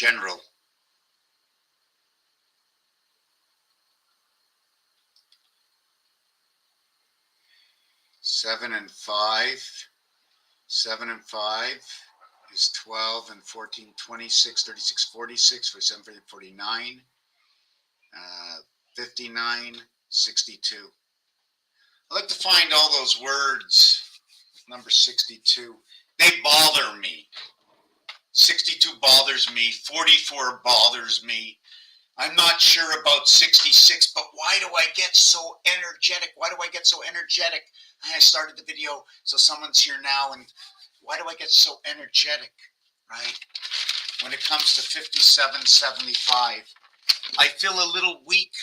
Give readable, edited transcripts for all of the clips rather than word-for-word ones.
General. Seven and five is 12 and 14, 26, 36, 46, 47, 49, 59, 62. I like to find all those words. Number 62. They bother me. 62 bothers me. 44 bothers me. I'm not sure about 66, but why do I get so energetic? Why do I get so energetic? I started the video, so someone's here now, and why do I get so energetic, right? When it comes to 57, 75, I feel a little weak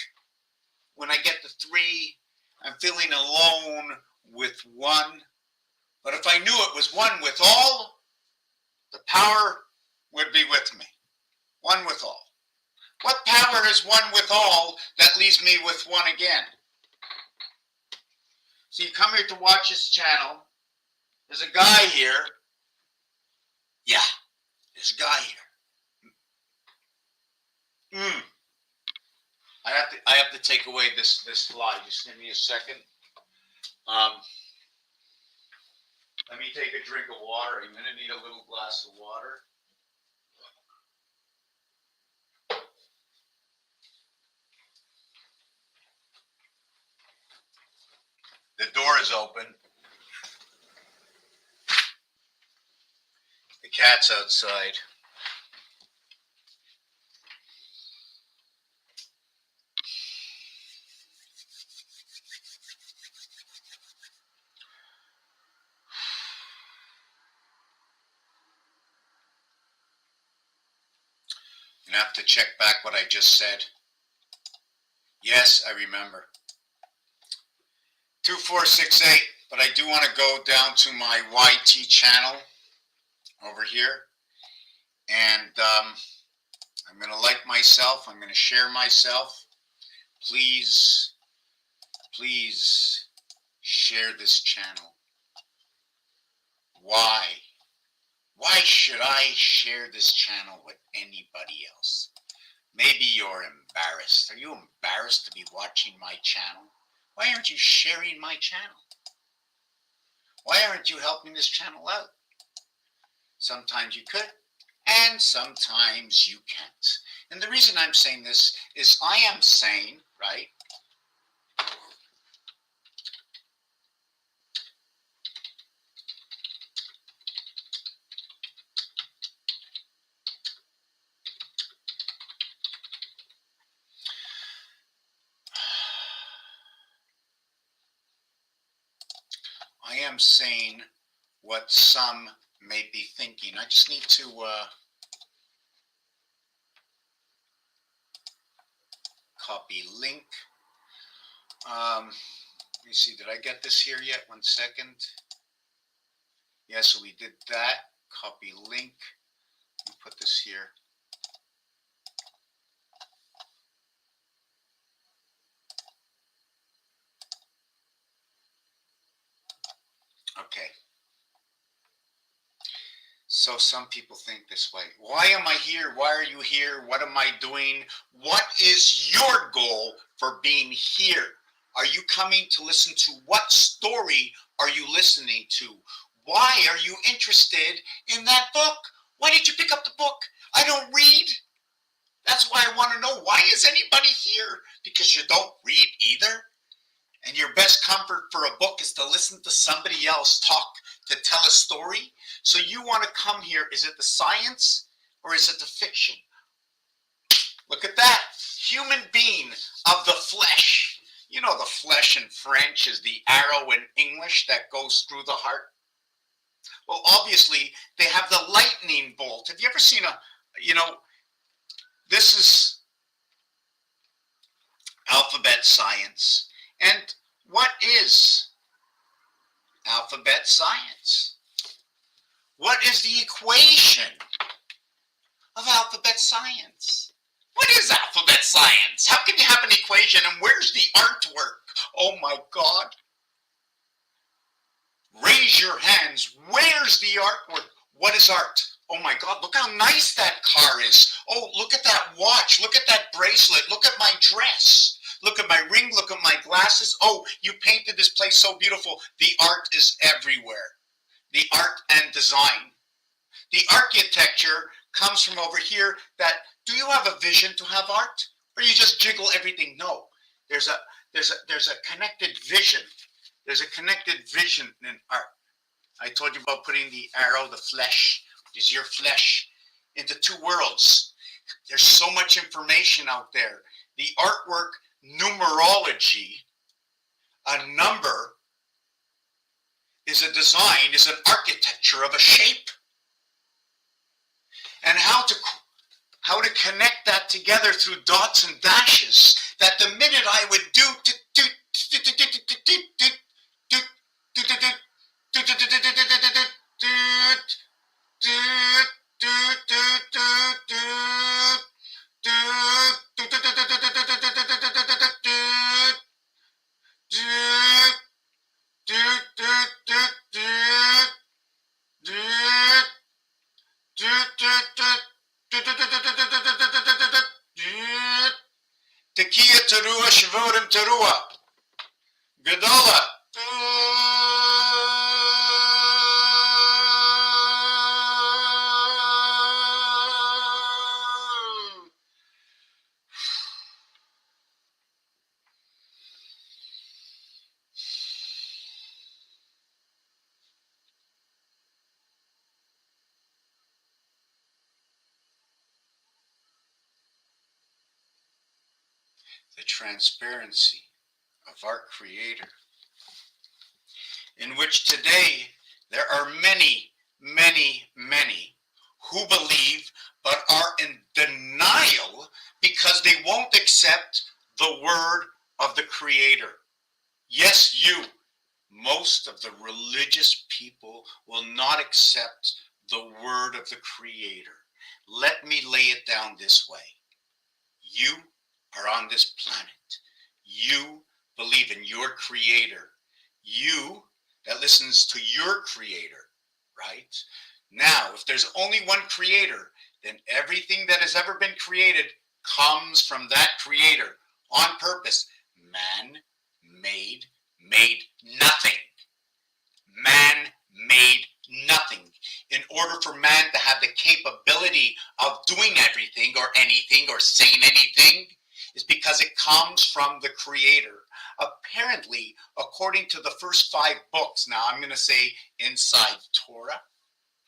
when I get to 3. I'm feeling alone with 1. But if I knew it was 1 with all, the power would be with me. 1 with all. What power is 1 with all that leaves me with 1 again? So you come here to watch this channel. There's a guy here. Yeah, there's a guy here. I have to take away this slide. Just give me a second. Let me take a drink of water. I'm gonna need a little glass of water. The door is open. The cat's outside. You have to check back what I just said. Yes, I remember. 2468, but I do want to go down to my YT channel over here, and I'm going to like myself. I'm going to share myself. Please share this channel. Why? Why should I share this channel with anybody else? Maybe you're embarrassed. Are you embarrassed to be watching my channel? Why aren't you sharing my channel? Why aren't you helping this channel out? Sometimes you could, and sometimes you can't. And the reason I'm saying this is I am saying, right? I am saying what some may be thinking. I just need to copy link. Let me see, did I get this here yet? 1 second. Yeah, so we did that. Copy link. Let me put this here. Okay. So some people think this way. Why am I here? Why are you here? What am I doing? What is your goal for being here? Are you coming to listen to what story are you listening to? Why are you interested in that book? Why did you pick up the book? I don't read. That's why I want to know, why is anybody here? Because you don't read either? And your best comfort for a book is to listen to somebody else talk, to tell a story. So you want to come here. Is it the science or is it the fiction? Look at that. Human being of the flesh. You know the flesh in French is the arrow in English that goes through the heart. Well, obviously, they have the lightning bolt. Have you ever seen this is alphabet science. And what is alphabet science? What is the equation of alphabet science? What is alphabet science? How can you have an equation and where's the artwork? Oh my God. Raise your hands. Where's the artwork? What is art? Oh my God, look how nice that car is. Oh, look at that watch. Look at that bracelet. Look at my dress. Look at my ring. Look at my glasses. Oh, you painted this place so beautiful. The art is everywhere. The art and design. The architecture comes from over here. That, do you have a vision to have art? Or you just jiggle everything? No. There's a connected vision. There's a connected vision in art. I told you about putting the arrow, the flesh, which is your flesh, into two worlds. There's so much information out there. The artwork, numerology, a number is a design, is an architecture of a shape. And how to connect that together through dots and dashes, that the minute I would do Tekiya Terua Shivorim Terua Gadala. The transparency of our Creator, in which today there are many, many, many who believe but are in denial because they won't accept the word of the Creator. Yes, you. Most of the religious people will not accept the word of the Creator. Let me lay it down this way. You are on this planet. You believe in your Creator. You that listens to your Creator, right? Now, if there's only one Creator, then everything that has ever been created comes from that Creator on purpose. Man made nothing. Man made nothing. In order for man to have the capability of doing everything or anything or saying anything, is because it comes from the Creator. Apparently, according to the first 5 books, now I'm going to say inside Torah,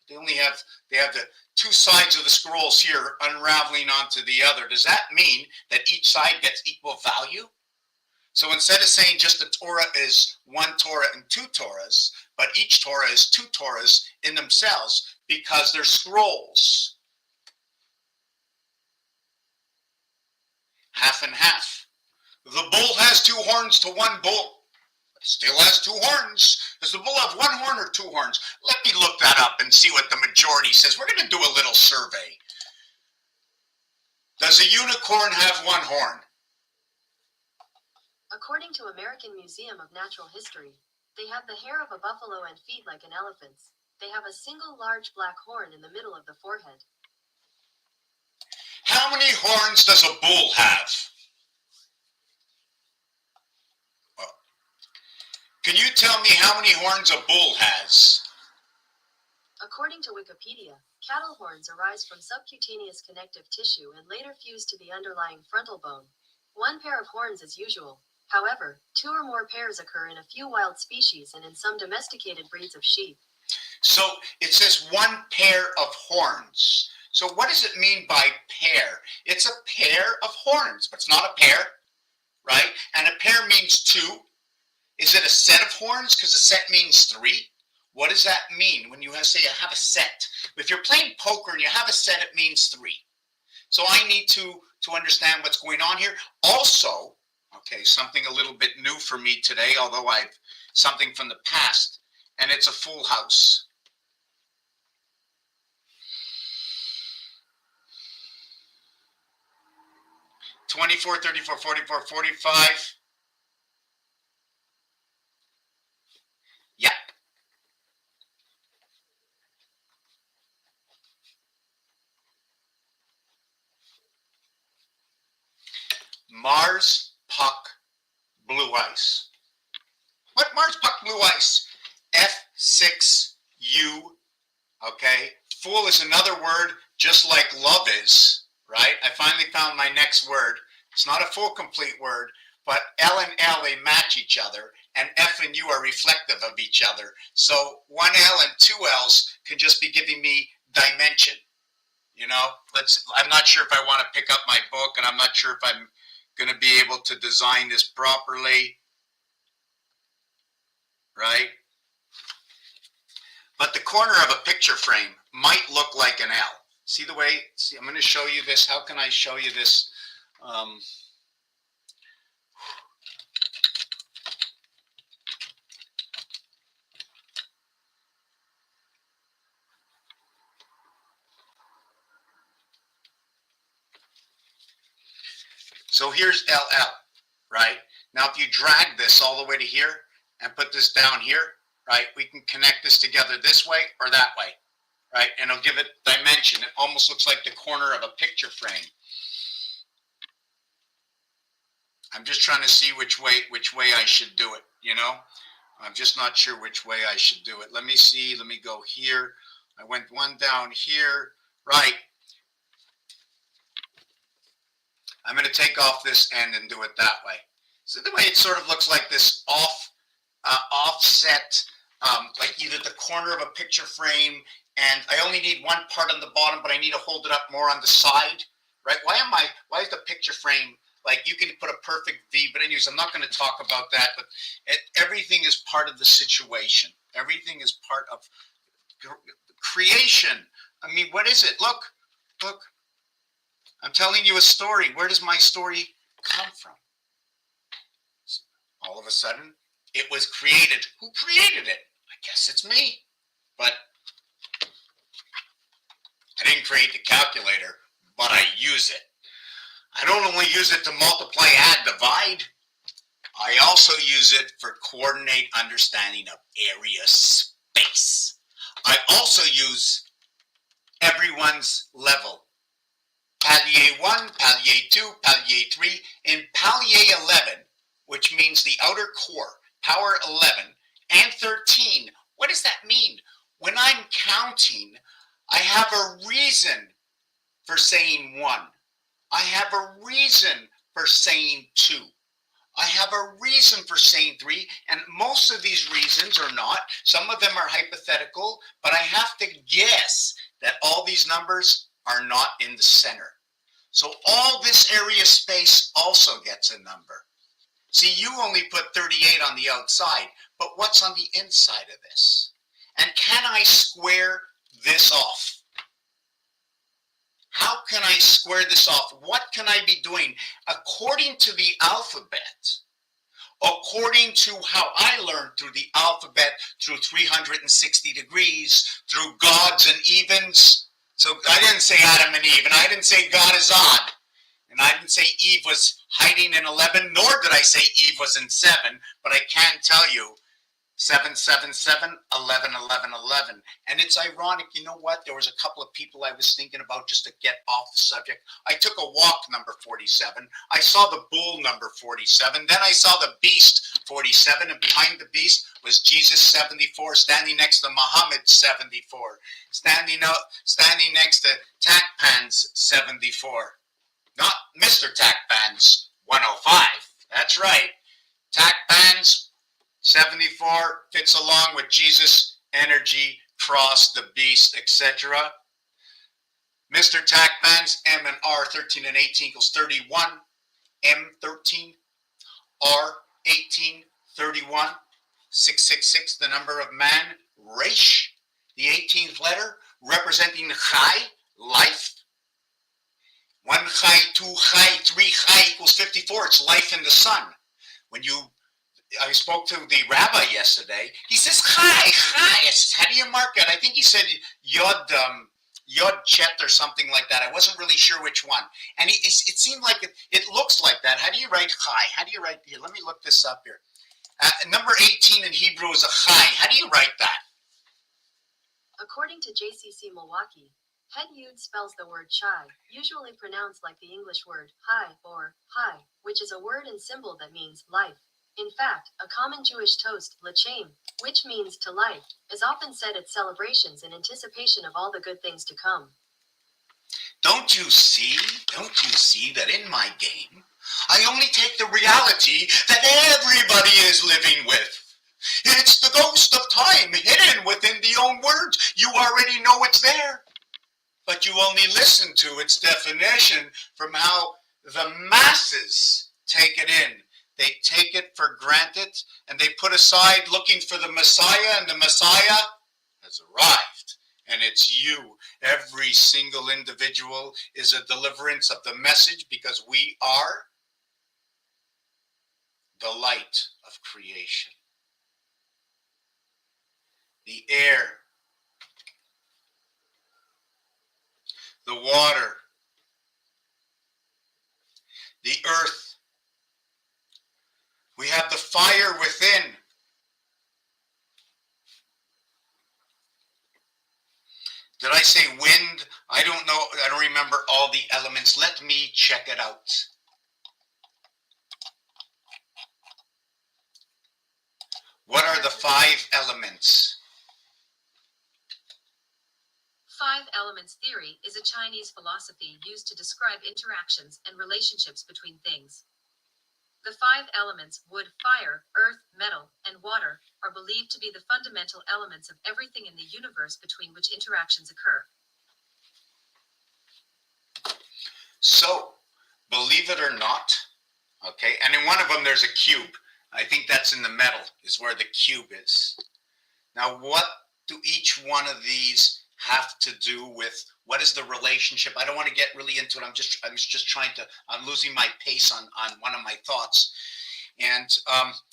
they have the 2 sides of the scrolls here unraveling onto the other. Does that mean that each side gets equal value? So instead of saying just the Torah is 1 Torah and 2 Torahs, but each Torah is 2 Torahs in themselves because they're scrolls. Half and half. The bull has 2 horns to 1 bull. It still has 2 horns. Does the bull have 1 horn or 2 horns? Let me look that up and see what the majority says. We're going to do a little survey. Does a unicorn have 1 horn? According to American Museum of Natural History, they have the hair of a buffalo and feet like an elephant's. They have a single large black horn in the middle of the forehead. How many horns does a bull have? Well, can you tell me how many horns a bull has? According to Wikipedia, cattle horns arise from subcutaneous connective tissue and later fuse to the underlying frontal bone. 1 pair of horns is usual. However, 2 or more pairs occur in a few wild species and in some domesticated breeds of sheep. So it says 1 pair of horns. So what does it mean by pair? It's a pair of horns, but it's not a pair, right? And a pair means 2. Is it a set of horns? Because a set means 3. What does that mean when you say I have a set? If you're playing poker and you have a set, it means 3. So I need to understand what's going on here. Also, okay, something a little bit new for me today, although I've something from the past, and it's a full house. 24, 34, 44, 45. Yeah. Mars, Puck, Blue Ice. What Mars, Puck, Blue Ice? F6U, okay? Fool is another word just like love is, right? I finally found my next word. It's not a full complete word, but L and L, they match each other, and F and U are reflective of each other. So one L and two L's can just be giving me dimension. You know, I'm not sure if I want to pick up my book, and I'm not sure if I'm going to be able to design this properly, right? But the corner of a picture frame might look like an L. See the way, see, I'm going to show you this. How can I show you this? So here's LL, right? Now if you drag this all the way to here and put this down here, right, we can connect this together this way or that way, right? And it'll give it dimension. It almost looks like the corner of a picture frame. I'm just trying to see which way I should do it, you know? I'm just not sure which way I should do it. Let me see, let me go here. I went one down here, right? I'm going to take off this end and do it that way. So the way it sort of looks like this offset, like either the corner of a picture frame, and I only need one part on the bottom, but I need to hold it up more on the side, right? Why is the picture frame, like you can put a perfect V, but anyways, I'm not going to talk about that, but everything is part of the situation. Everything is part of creation. I mean, what is it? Look. I'm telling you a story. Where does my story come from? All of a sudden, it was created. Who created it? I guess it's me. But I didn't create the calculator, but I use it. I don't only use it to multiply, add, divide. I also use it for coordinate understanding of area space. I also use everyone's level. Palier 1, Palier 2, Palier 3, and Palier 11, which means the outer core, power 11, and 13. What does that mean? When I'm counting, I have a reason for saying 1. I have a reason for saying 2. I have a reason for saying 3, and most of these reasons are not. Some of them are hypothetical, but I have to guess that all these numbers are not in the center. So all this area space also gets a number. See, you only put 38 on the outside, but what's on the inside of this? And can I square this off? How can I square this off? What can I be doing? According to the alphabet, according to how I learned through the alphabet, through 360 degrees, through gods and evens. So I didn't say Adam and Eve, and I didn't say God is odd, and I didn't say Eve was hiding in 11, nor did I say Eve was in 7, but I can tell you 7, 7, 7, 11, 11, 11. And it's ironic, you know what? There was a couple of people I was thinking about just to get off the subject. I took a walk, number 47. I saw the bull, number 47. Then I saw the beast, 47. And behind the beast was Jesus, 74, standing next to Muhammad, 74. Standing next to Takpans, 74. Not Mr. Takpans, 105. That's right. Takpans, 74 fits along with Jesus, energy, cross, the beast, etc. Mr. Takpans, M and R, 13 and 18 equals 31. M, 13. R, 18, 31. 666, the number of man. Resh, the 18th letter, representing Chai, life. 1 Chai, 2 Chai, 3 Chai equals 54. It's life in the sun. I spoke to the rabbi yesterday. He says, Chai. I said, how do you mark it? I think he said Yod Chet or something like that. I wasn't really sure which one. And it seemed like it looks like that. How do you write Chai? How do you write here? Let me look this up here. Number 18 in Hebrew is a Chai. How do you write that? According to JCC Milwaukee, Het Yud spells the word chai, usually pronounced like the English word hi or hi, which is a word and symbol that means life. In fact, a common Jewish toast, l'chaim, which means to life, is often said at celebrations in anticipation of all the good things to come. Don't you see that in my game, I only take the reality that everybody is living with. It's the ghost of time hidden within the own words. You already know it's there, but you only listen to its definition from how the masses take it in. They take it for granted, and they put aside looking for the Messiah, and the Messiah has arrived. And it's you. Every single individual is a deliverance of the message, because we are the light of creation. The air, the water, the earth. We have the fire within. Did I say wind? I don't know. I don't remember all the elements. Let me check it out. What are the 5 elements? 5 elements theory is a Chinese philosophy used to describe interactions and relationships between things. The 5 elements, wood, fire, earth, metal, and water, are believed to be the fundamental elements of everything in the universe between which interactions occur. So, believe it or not, okay, and in one of them there's a cube. I think that's in the metal, is where the cube is. Now, what do each one of these have to do with, what is the relationship? I don't want to get really into it. I'm losing my pace on one of my thoughts. And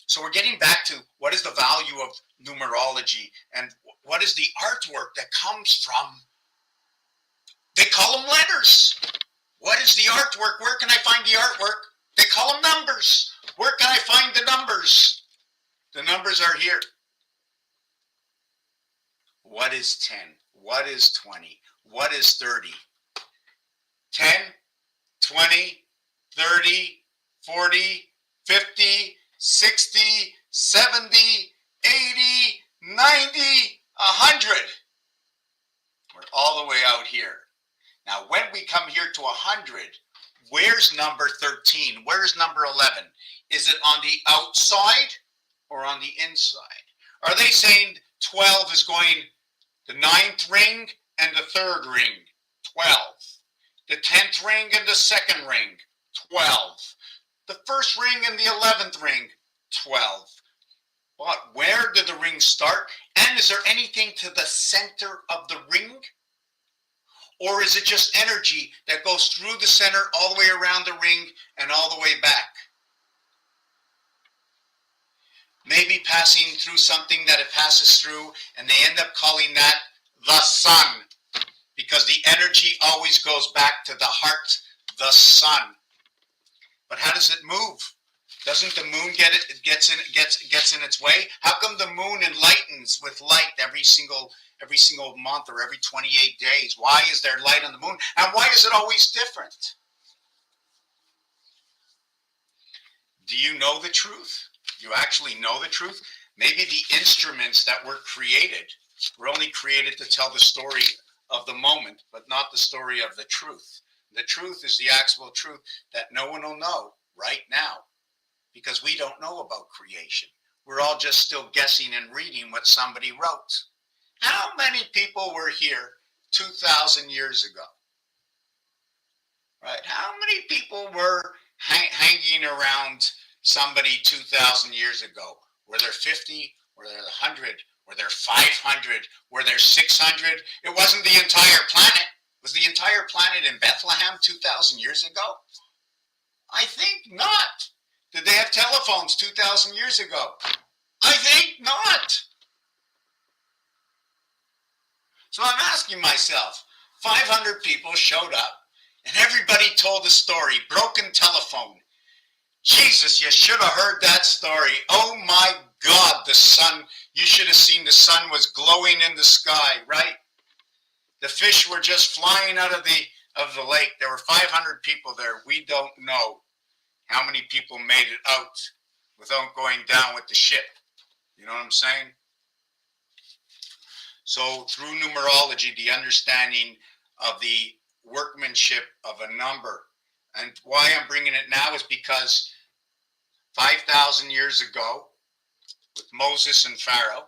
so we're getting back to what is the value of numerology, and what is the artwork that comes from, they call them letters. What is the artwork? Where can I find the artwork? They call them numbers. Where can I find the numbers? The numbers are here. What is 10? What is 20? What is 30? 10, 20, 30, 40, 50, 60, 70, 80, 90, 100. We're all the way out here. Now, when we come here to 100, where's number 13? Where's number 11? Is it on the outside or on the inside? Are they saying 12 is going the 9th ring and the 3rd ring? 12. The 10th ring and the 2nd ring? 12. The 1st ring and the 11th ring? 12. But where did the ring start? And is there anything to the center of the ring? Or is it just energy that goes through the center all the way around the ring and all the way back? Maybe passing through something that it passes through, and they end up calling that the sun, because the energy always goes back to the heart, the sun. But how does it move? Doesn't the moon gets in its way? How come the moon enlightens with light every single month or every 28 days? Why is there light on the moon? And why is it always different? Do you know the truth? You actually know the truth? Maybe the instruments that were created were only created to tell the story of the moment, but not the story of the truth. The truth is the actual truth that no one will know right now, because we don't know about creation. We're all just still guessing and reading what somebody wrote. How many people were here 2,000 years ago? Right? How many people were hanging around somebody 2,000 years ago? Were there 50? Were there 100? Were there 500? Were there 600? It wasn't the entire planet. Was the entire planet in Bethlehem 2,000 years ago? I think not. Did they have telephones 2,000 years ago? I think not. So I'm asking myself, 500 people showed up and everybody told a story, broken telephone. Jesus, you should have heard that story. Oh my God, the sun, you should have seen the sun was glowing in the sky, right? The fish were just flying out of the lake. There were 500 people there. We don't know how many people made it out without going down with the ship. You know what I'm saying? So through numerology, the understanding of the workmanship of a number, and why I'm bringing it now is because 5,000 years ago, with Moses and Pharaoh,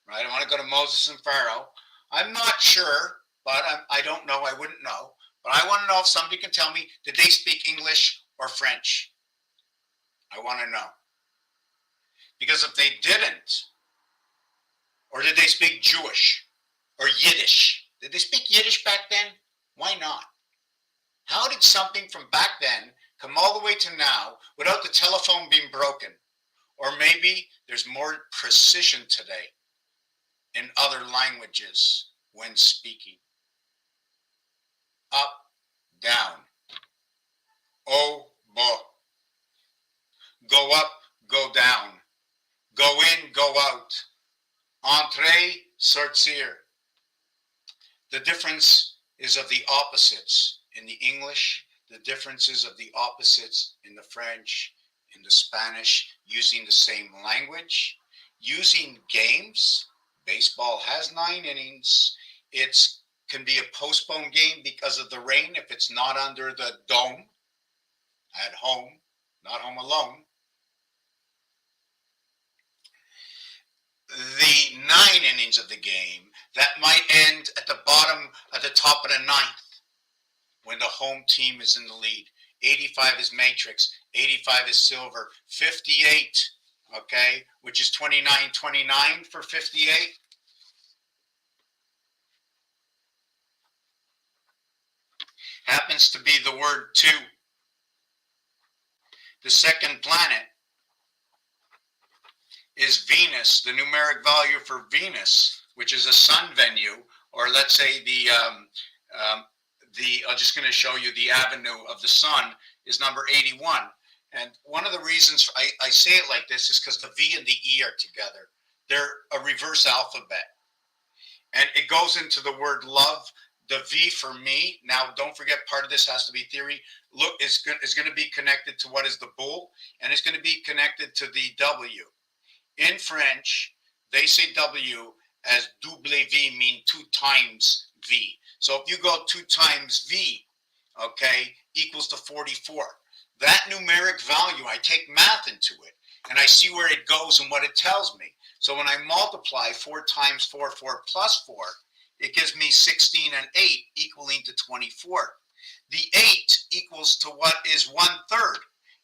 right? I want to go to Moses and Pharaoh. I'm not sure, but I don't know. I wouldn't know. But I want to know if somebody can tell me, did they speak English or French? I want to know. Because if they didn't, or did they speak Jewish or Yiddish? Did they speak Yiddish back then? Why not? How did something from back then come all the way to now without the telephone being broken? Or maybe there's more precision today in other languages when speaking. Up, down. Oh, bo. Go up, go down. Go in, go out. Entree, sortir. The difference is of the opposites in the English, the differences of the opposites in the French, in the Spanish, using the same language, using games. Baseball has 9 innings. It can be a postponed game because of the rain if it's not under the dome, at home, not home alone. The 9 innings of the game that might end at the bottom, at the top of the 9th, when the home team is in the lead. 85 is matrix, 85 is silver, 58, okay, which is 29 for 58. Happens to be the word 2. The second planet is Venus, the numeric value for Venus, which is a sun venue, or let's say I'm just going to show you the avenue of the sun is number 81. And one of the reasons I say it like this is because the V and the E are together. They're a reverse alphabet. And it goes into the word love. The V for me, now don't forget, part of this has to be theory. Look, is going to be connected to what is the bull, and it's going to be connected to the W. In French, they say W as double V, mean 2 times V. So if you go 2 times V, okay, equals to 44. That numeric value, I take math into it, and I see where it goes and what it tells me. So when I multiply 4 times 4, 4 plus 4, it gives me 16 and 8 equaling to 24. The 8 equals to what is 1/3,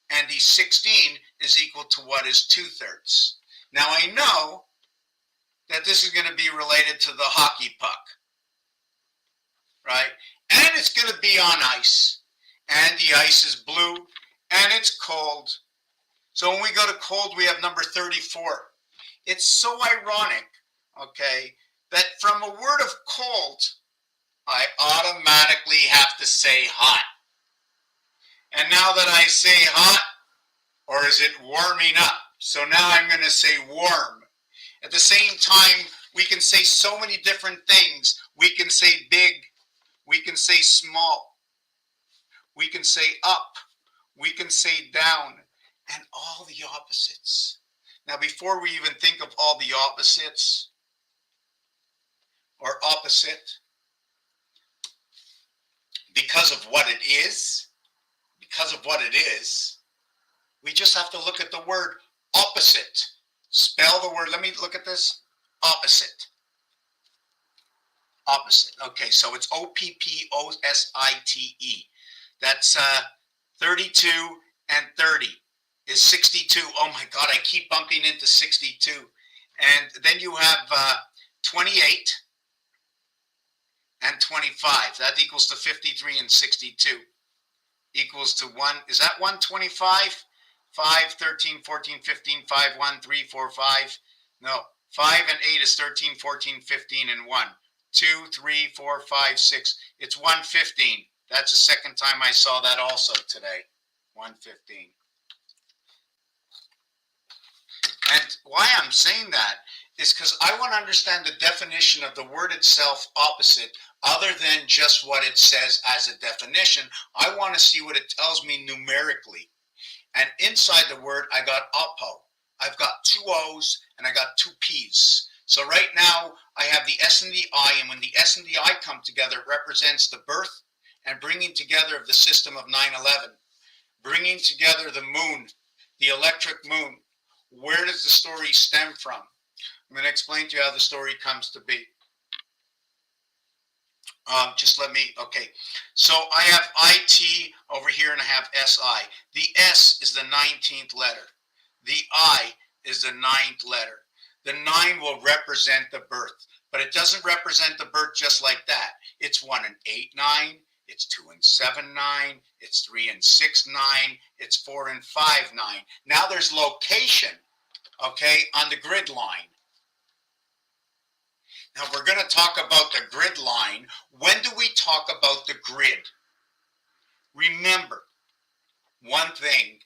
and the 16 is equal to what is 2/3. Now I know that this is going to be related to the hockey puck, right? And it's going to be on ice, and the ice is blue, and it's cold. So when we go to cold, we have number 34. It's so ironic, okay, that from a word of cold, I automatically have to say hot. And now that I say hot, or is it warming up? So now I'm going to say warm. At the same time, we can say so many different things. We can say big. We can say small. We can say up. We can say down. And all the opposites. Now, before we even think of all the opposites, or opposite, because of what it is, we just have to look at the word opposite. Spell the word, let me look at this, opposite. Opposite, okay, so it's O-P-P-O-S-I-T-E. That's 32 and 30 is 62. Oh my God, I keep bumping into 62. And then you have 28 and 25. That equals to 53 and 62. Equals to 1, is that 125? 5, 13, 14, 15, 5, 1, 3, 4, 5. No, 5 and 8 is 13, 14, 15, and 1. 2, 3, 4, 5, 6. It's 115. That's the second time I saw that also today. 115. And why I'm saying that is because I want to understand the definition of the word itself, opposite, other than just what it says as a definition. I want to see what it tells me numerically. And inside the word, I got Apo. I've got 2 O's and I got 2 P's. So right now I have the S and the I, and when the S and the I come together, it represents the birth and bringing together of the system of 9/11, bringing together the moon, the electric moon. Where does the story stem from? I'm going to explain to you how the story comes to be. Okay. So I have IT over here and I have SI. The S is the 19th letter. The I is the 9th letter. The 9 will represent the birth, but it doesn't represent the birth just like that. It's 1 and 8, 9. It's 2 and 7, 9. It's 3 and 6, 9. It's 4 and 5, 9. Now there's location, okay, on the grid line. Now we're going to talk about the grid line. When do we talk about the grid? Remember one thing,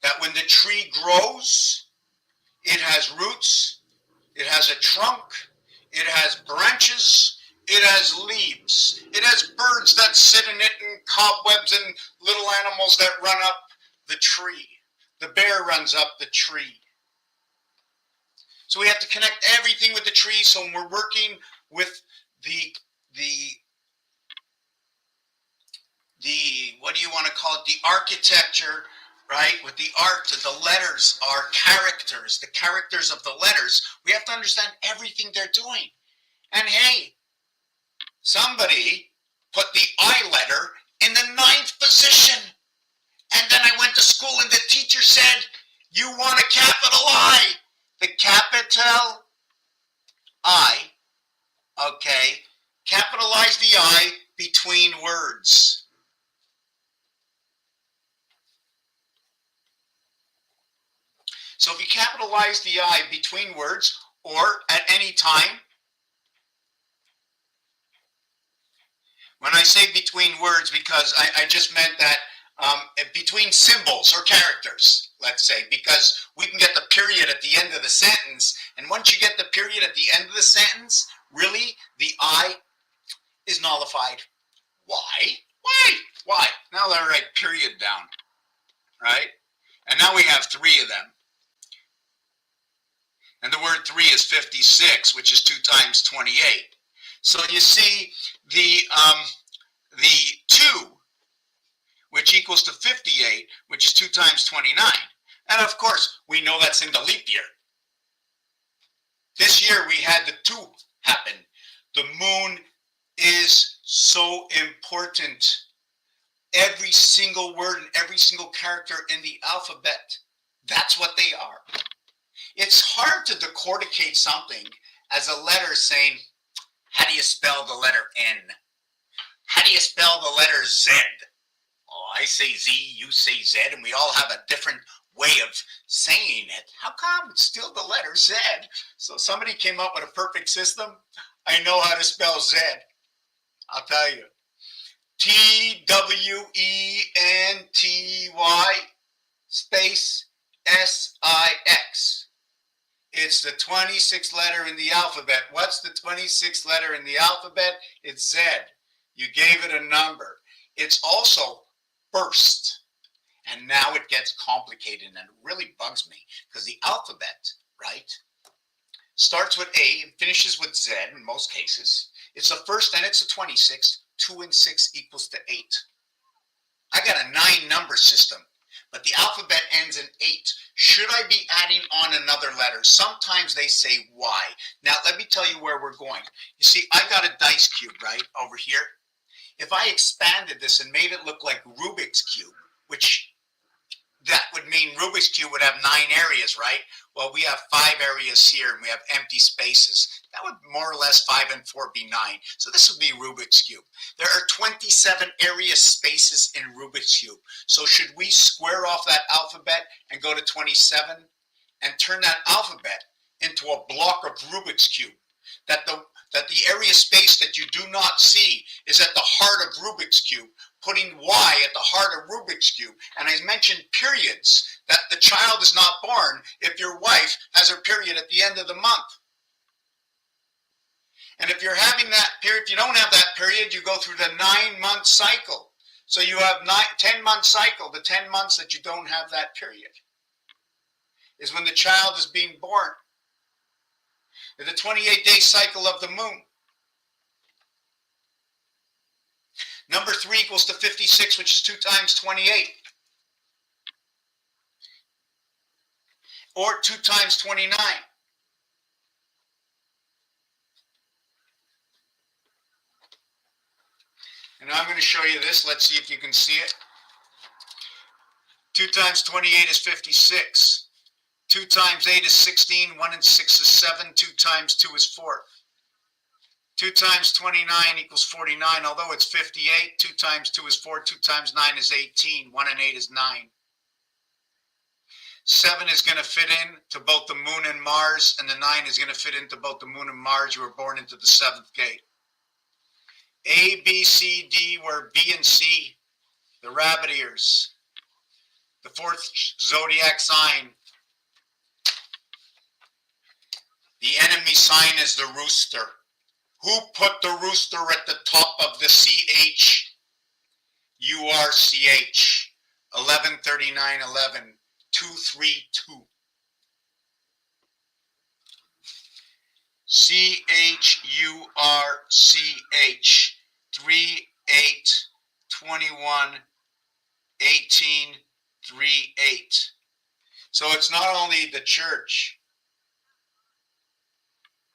that when the tree grows, it has roots, it has a trunk, it has branches, it has leaves, it has birds that sit in it and cobwebs and little animals that run up the tree. The bear runs up the tree. So we have to connect everything with the tree. So when we're working with the what do you want to call it? The architecture, right? With the art, the letters are characters, the characters of the letters. We have to understand everything they're doing. And hey, somebody put the I letter in the 9th position. And then I went to school and the teacher said, you want a capital I. The capital I, okay, capitalize the I between words. So if you capitalize the I between words or at any time, when I say between words, because I just meant that between symbols or characters, let's say, because we can get the period at the end of the sentence, and once you get the period at the end of the sentence, really, the I is nullified. Why? Why? Now I write period down, right? And now we have 3 of them. And the word 3 is 56, which is 2 times 28. So you see the 2, which equals to 58, which is 2 times 29. And of course, we know that's in the leap year. This year we had the 2 happen. The moon is so important. Every single word and every single character in the alphabet, that's what they are. It's hard to decorticate something as a letter saying, how do you spell the letter N? How do you spell the letter Z? Oh, I say Z, you say Z, and we all have a different way of saying it. How come it's still the letter Z? So somebody came up with a perfect system. I know how to spell Z. I'll tell you. Twentty space SIX. It's the 26th letter in the alphabet. What's the 26th letter in the alphabet? It's Z. You gave it a number. It's also first. And now it gets complicated, and it really bugs me because the alphabet, right, starts with A and finishes with Z in most cases. It's a first and it's a 26. 2 and 6 equals to 8. I got a 9 number system, but the alphabet ends in 8. Should I be adding on another letter? Sometimes they say Y. Now let me tell you where we're going. You see, I got a dice cube right over here. If I expanded this and made it look like Rubik's Cube, which that would mean Rubik's Cube would have 9 areas, right? Well, we have 5 areas here and we have empty spaces. That would more or less 5 and 4 be 9. So this would be Rubik's Cube. There are 27 area spaces in Rubik's Cube. So should we square off that alphabet and go to 27 and turn that alphabet into a block of Rubik's Cube? That the area space that you do not see is at the heart of Rubik's Cube, putting Y at the heart of Rubik's Cube. And I mentioned periods, that the child is not born if your wife has her period at the end of the month. And if you're having that period, if you don't have that period, you go through the 9-month cycle. So you have 10-month cycle. The 10 months that you don't have that period is when the child is being born. The 28-day cycle of the moon. Number 3 equals to 56, which is 2 times 28. Or 2 times 29. And I'm going to show you this. Let's see if you can see it. 2 times 28 is 56. 2 times 8 is 16. 1 and 6 is 7. 2 times 2 is 4. 2 times 29 equals 49. Although it's 58, 2 times 2 is 4. 2 times 9 is 18. 1 and 8 is 9. 7 is going to fit in to both the moon and Mars, and the 9 is going to fit into both the moon and Mars. You were born into the 7th gate. A, B, C, D were B and C, the rabbit ears. The 4th zodiac sign. The enemy sign is the rooster. Who put the rooster at the top of the CH? URCH. 113911. 232. CHURCH 38211838. So it's not only the church,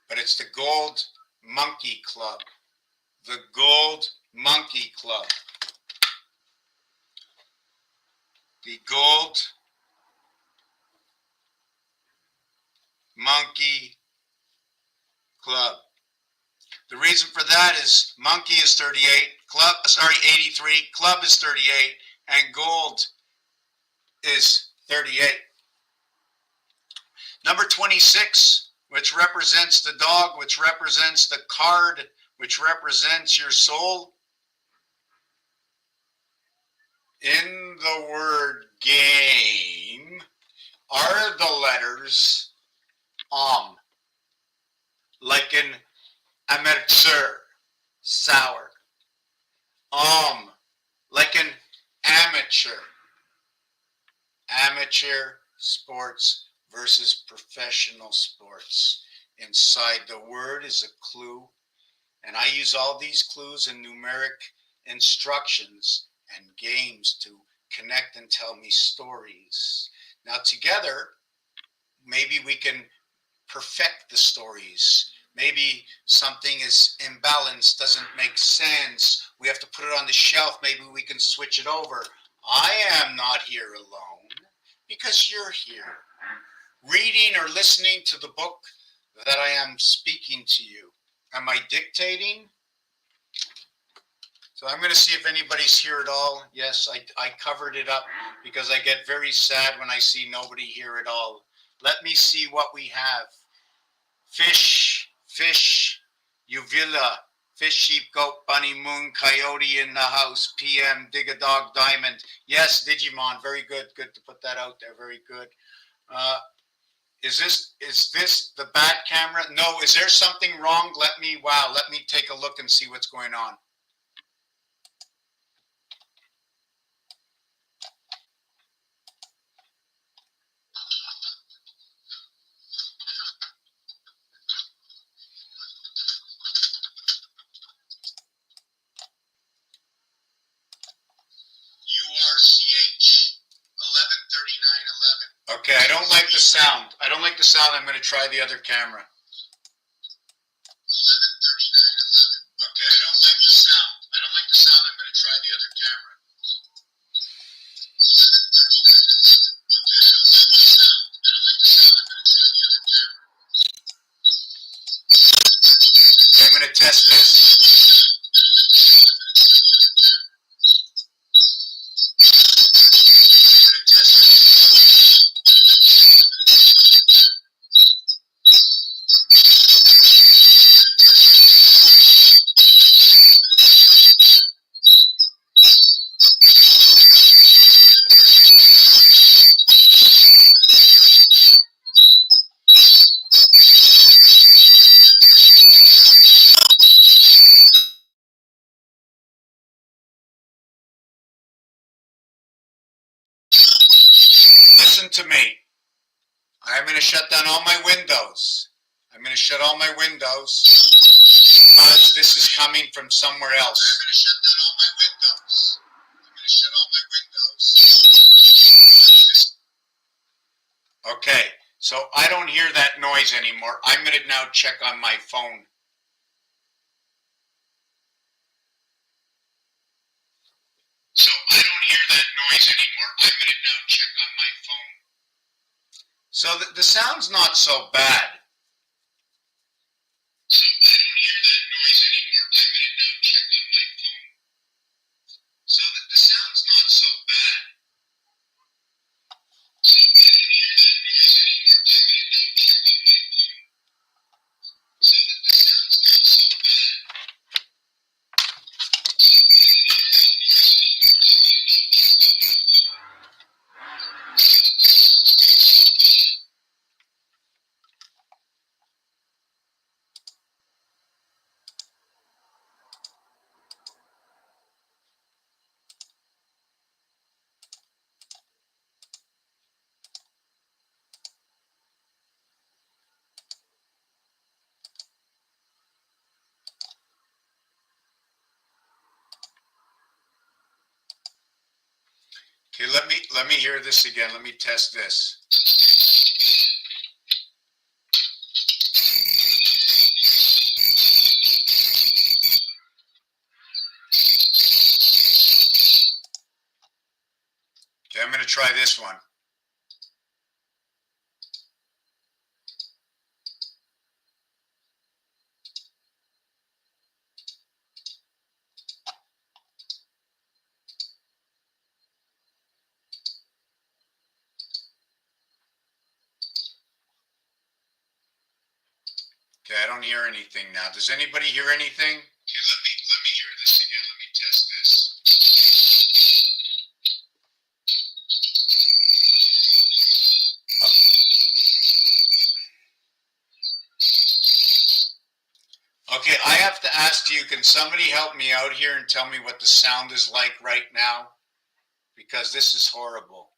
but it's the Gold Monkey Club. The Gold Monkey Club. The Gold Monkey Club. The reason for that is monkey is 83, club is 38, and gold is 38. Number 26, which represents the dog, which represents the card, which represents your soul. In the word game are the letters like in amateur, sour. Like an amateur. Amateur sports versus professional sports. Inside the word is a clue, and I use all these clues and numeric instructions and games to connect and tell me stories. Now together, maybe we can perfect the stories. Maybe something is imbalanced, doesn't make sense. We have to put it on the shelf. Maybe we can switch it over. I am not here alone because you're here. Reading or listening to the book that I am speaking to you. Am I dictating? So I'm going to see if anybody's here at all. Yes, I covered it up because I get very sad when I see nobody here at all. Let me see what we have. Fish, uvula, fish, sheep, goat, bunny, moon, coyote in the house, PM, dig a dog, diamond. Yes, Digimon, very good. Good to put that out there. Very good. Is this the bad camera? No, is there something wrong? Let me take a look and see what's going on. Okay, I don't like the sound. I'm going to try the other camera. Okay, I don't like the sound. I'm going to try the other camera. Okay, I'm going to test this. listen to me. I'm going to shut down all my windows. I'm going to shut all my windows because this is coming from somewhere else. I'm going to shut down all my windows. I'm going to shut all my windows. Okay, so I don't hear that noise anymore. I'm going to now check on my phone. So I don't hear that noise anymore. I'm going to now check on my phone. So the sound's not so bad. So I don't hear that noise anymore. I'm going to now check on my phone. So the sound's not so bad. So I don't hear that noise anymore. I'm going to now check on my phone. So the sound's not so bad. Okay, let me hear this again. Let me test this. Okay, I'm going to try this one. Okay, I don't hear anything now. Does anybody hear anything? Okay, let me hear this again. Let me test this. Okay, I have to ask you, can somebody help me out here and tell me what the sound is like right now? Because this is horrible.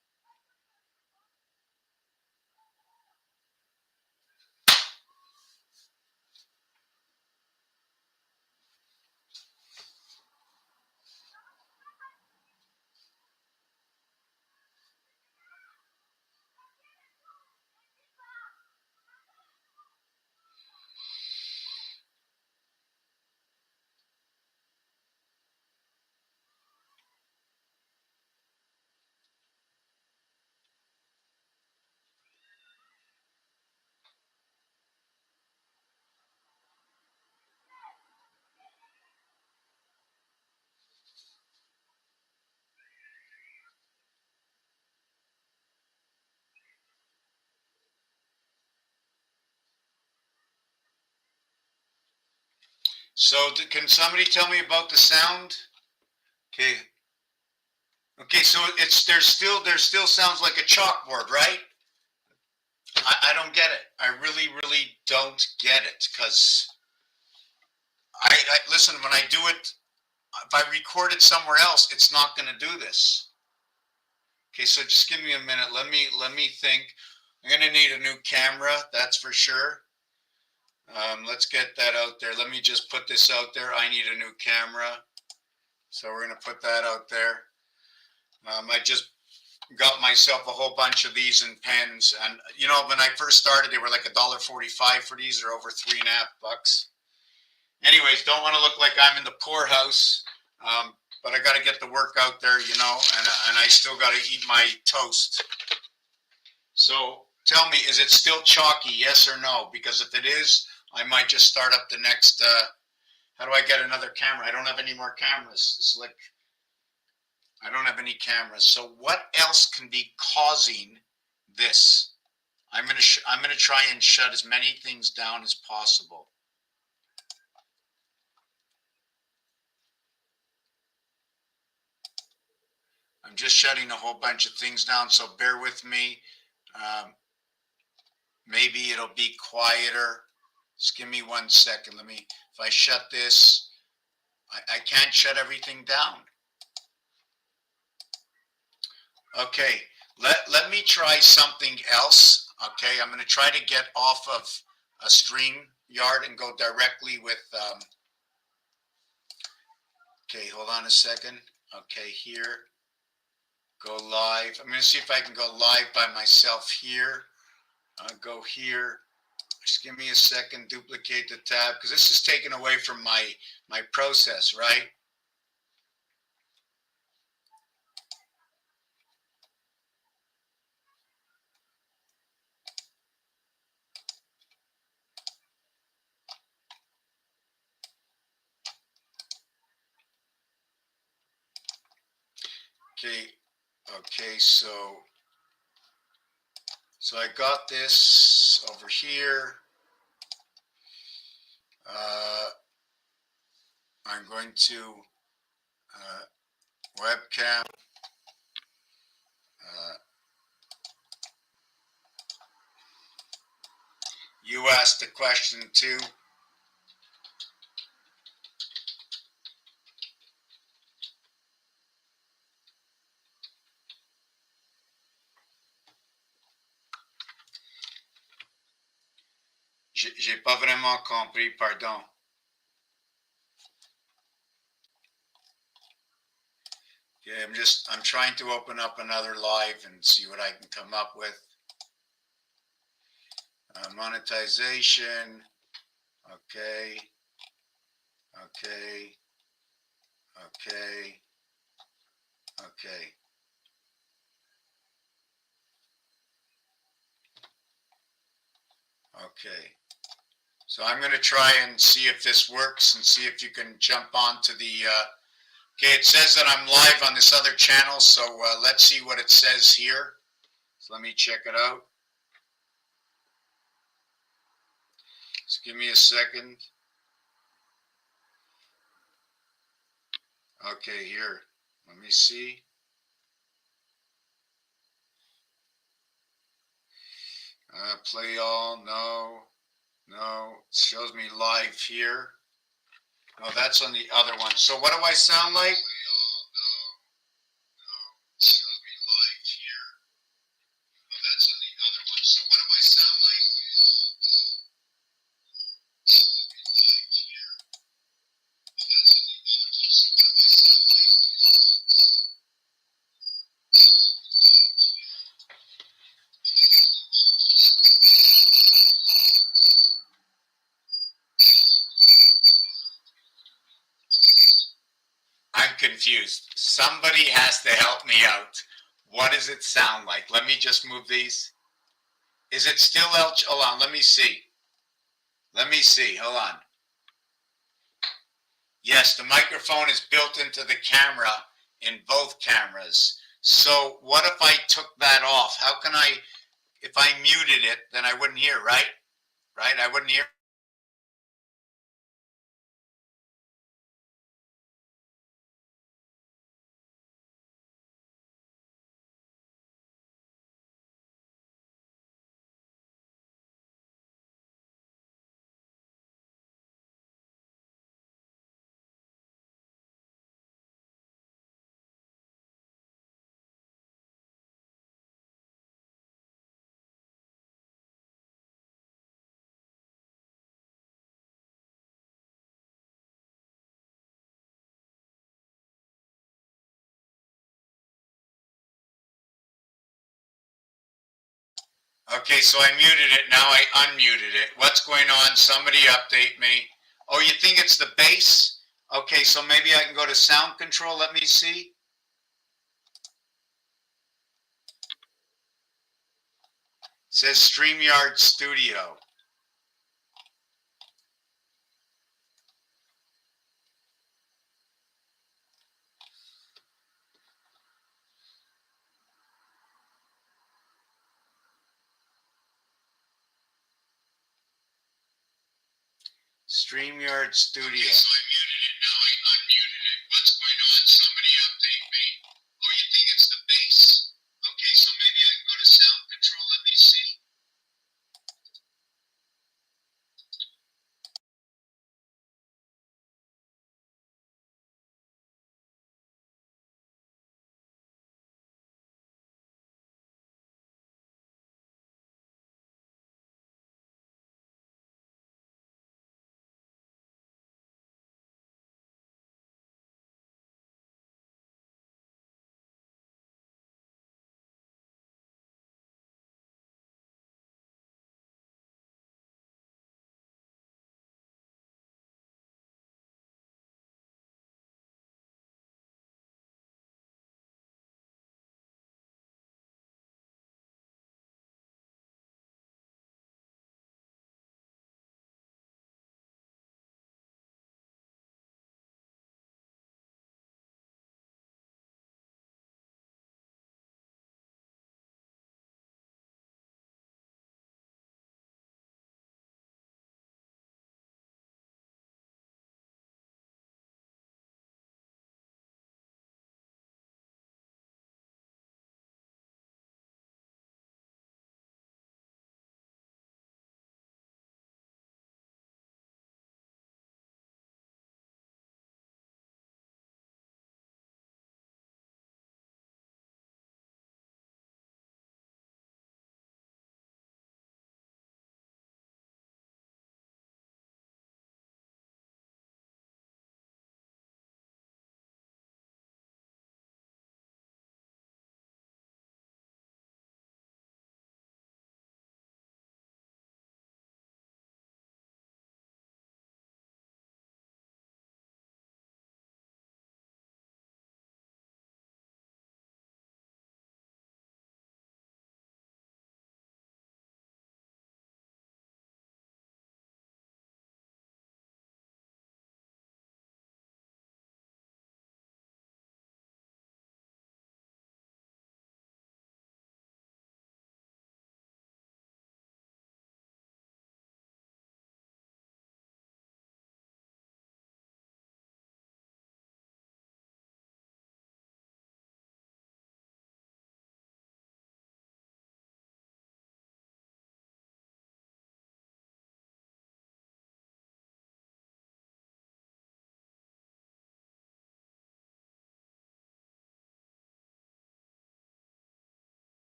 So can somebody tell me about the sound? Okay. Okay, so there still sounds like a chalkboard, right? I don't get it. I really don't get it, because I listen, when I do it, if I record it somewhere else, it's not going to do this. Okay, so just give me a minute. Let me think. I'm going to need a new camera, that's for sure. Let's get that out there. Let me just put this out there. I need a new camera. So we're going to put that out there. I just got myself a whole bunch of these in pens. And, you know, when I first started, they were like $1.45 for these. They're over $3.50. Anyways, don't want to look like I'm in the poorhouse. But I got to get the work out there, you know, and I still got to eat my toast. So tell me, is it still chalky, yes or no? Because if it is, I might just start up the next, how do I get another camera? I don't have any more cameras. It's like, I don't have any cameras. So what else can be causing this? I'm gonna try and shut as many things down as possible. I'm just shutting a whole bunch of things down, so bear with me. Maybe it'll be quieter. Just give me 1 second. If I shut this, I can't shut everything down. Okay, Let me try something else. Okay, I'm going to try to get off of a StreamYard and go directly with. Okay, hold on a second. Okay, here, go live. I'm going to see if I can go live by myself here. Go here. Just give me a second. Duplicate the tab because this is taken away from my process, right? Okay, okay, so I got this over here. I'm going to webcam. You asked the question too. J'ai pas vraiment compris, pardon. Okay, I'm trying to open up another live and see what I can come up with. Monetization. Okay. Okay. Okay. Okay. Okay. So I'm going to try and see if this works and see if you can jump onto the. Okay, it says that I'm live on this other channel, so let's see what it says here. So let me check it out. Just give me a second. Okay, here. Let me see. Play all. No. No. It shows me live here. No, that's on the other one. So what do I sound like? I'm confused. Somebody has to help me out. What does it sound like? Let me just move these. Is it still hold on, let me see. Let me see, hold on. Yes, the microphone is built into the camera in both cameras. So what if I took that off? How can I, if I muted it, then I wouldn't hear, right? Right, I wouldn't hear. Okay, so I muted it, now I unmuted it. What's going on? Somebody update me. Oh, you think it's the bass? Okay, so maybe I can go to sound control, let me see. It says StreamYard Studio. StreamYard Studio. Okay, so I muted it, now I unmuted